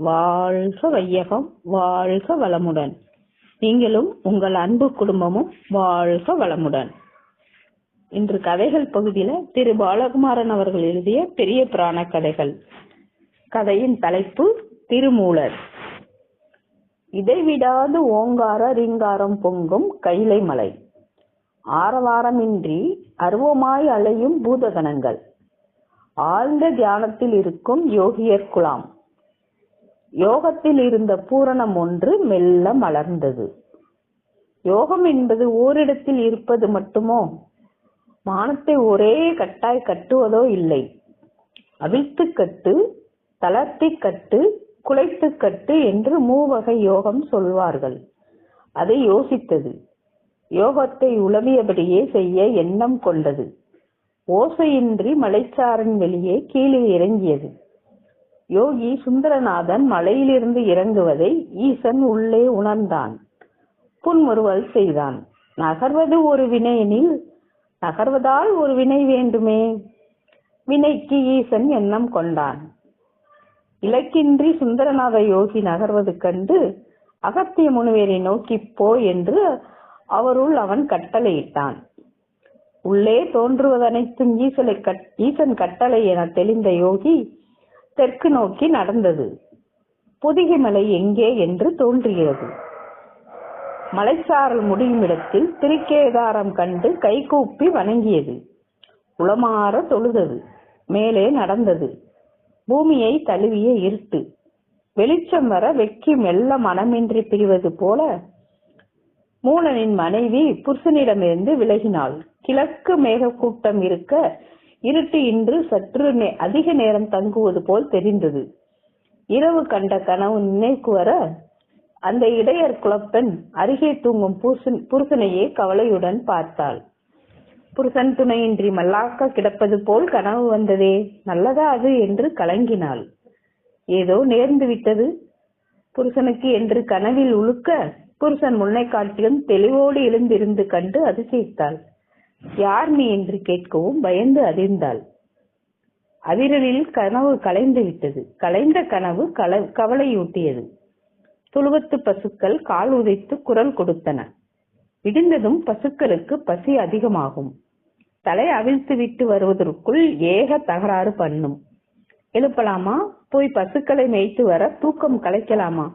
வாழ்க வையகம், வாழ்க வளமுடன். நீங்களும் உங்கள் அன்பு குடும்பமும் வாழ்க வளமுடன். இன்று கதைகள் பகுதியில திரு பாலகுமாரன் அவர்கள் எழுதிய பெரிய புராண கதைகள். கதையின் தலைப்பு திருமூலர். இடைவிடாது ஓங்கார ரீங்காரம் பொங்கும் கைலை மலை, ஆரவாரமின்றி அருவமாய் அலையும் பூதகணங்கள், ஆழ்ந்த தியானத்தில் இருக்கும் யோகியர் குலாம். யோகத்தில் இருந்த பூரணம் ஒன்று மெல்ல மலர்ந்தது. யோகம் என்பது ஓரிடத்தில் இருப்பது மட்டுமோ? மானத்தை ஒரே கட்டாய் கட்டுவதோ இல்லை. அவிழ்த்து கட்டு, தளர்த்தி கட்டு, குலைத்து கட்டு என்று மூவகை யோகம் சொல்வார்கள். அதை யோசித்தது. யோகத்தை உளவியபடியே செய்ய எண்ணம் கொண்டது. ஓசையின்றி மலைச்சாரன் வெளியே கீழே இறங்கியது. யோகி சுந்தரநாதன் மலையிலிருந்து இறங்குவதை ஈசன் உள்ளே உணர்ந்தான். புன்முறுவல் செய்தான். நகர்வது ஒரு வினையெனில் நகர்வதால் ஒரு வினை வேண்டுமே. வினைக்கு ஈசன் எண்ணம் கொண்டான். இலக்கின்றி சுந்தரநாத யோகி நகர்வது கண்டு அகத்திய முனிவரை நோக்கி போ என்று அவருள் அவன் கட்டளையிட்டான். உள்ளே தோன்றுவதனைத்தும் ஈசன் கட்டளை என தெளிந்த யோகி தெற்கு நோக்கி நடந்தது. பொதிகை மலை எங்கே என்று தோன்றுகிறது. மலைச்சாரல் முடியும் இடத்தில் திருக்கேதாரம் கண்டு கைகூப்பி வணங்கியது. உளமாற தொழுதது. மேலே நடந்தது. பூமியை தழுவிய இருட்டு. வெளிச்சம் வர வெக்கி மெல்ல மனமின்றி பிரிவது போல மூலனின் மனைவி புருஷனிடமிருந்து விலகினாள். கிழக்கு மேக கூட்டம் இருக்க இருட்டு இன்று சற்று அதிக நேரம் தங்குவது போல் தெரிந்தது. இரவு கண்ட கனவு நினைவுக்கு வர அந்த இடையர் குலப்பெண் அருகே தூங்கும் புருஷனையே கவலையுடன் பார்த்தாள். புருஷன் துணையின்றி மல்லாக்க கிடப்பது போல் கனவு வந்ததே, நல்லதா அது என்று கலங்கினாள். ஏதோ நேர்ந்து விட்டது புருஷனுக்கு என்று கனவில் உழுக்க புருஷன் முன்னை காட்டிலும் தெளிவோடு எழுந்திருந்து கண்டு அதிசயித்தாள். யார் நீ என்று கேட்கவும் பயந்து அதிர்ந்தாள். அதிரலில் கனவு கலைந்து விட்டது. கலைந்த கனவு கவலையூட்டியது. துளுவத்து பசுக்கள் கால் உதைத்து குரல் கொடுத்தன. விடிந்ததும் பசுக்களுக்கு பசி அதிகமாகும். தலை அவிழ்த்து விட்டு வருவதற்குள் ஏக தகராறு பண்ணும். எழுப்பலாமா? போய் பசுக்களை மேய்த்து வர தூக்கம் கலைக்கலாமா?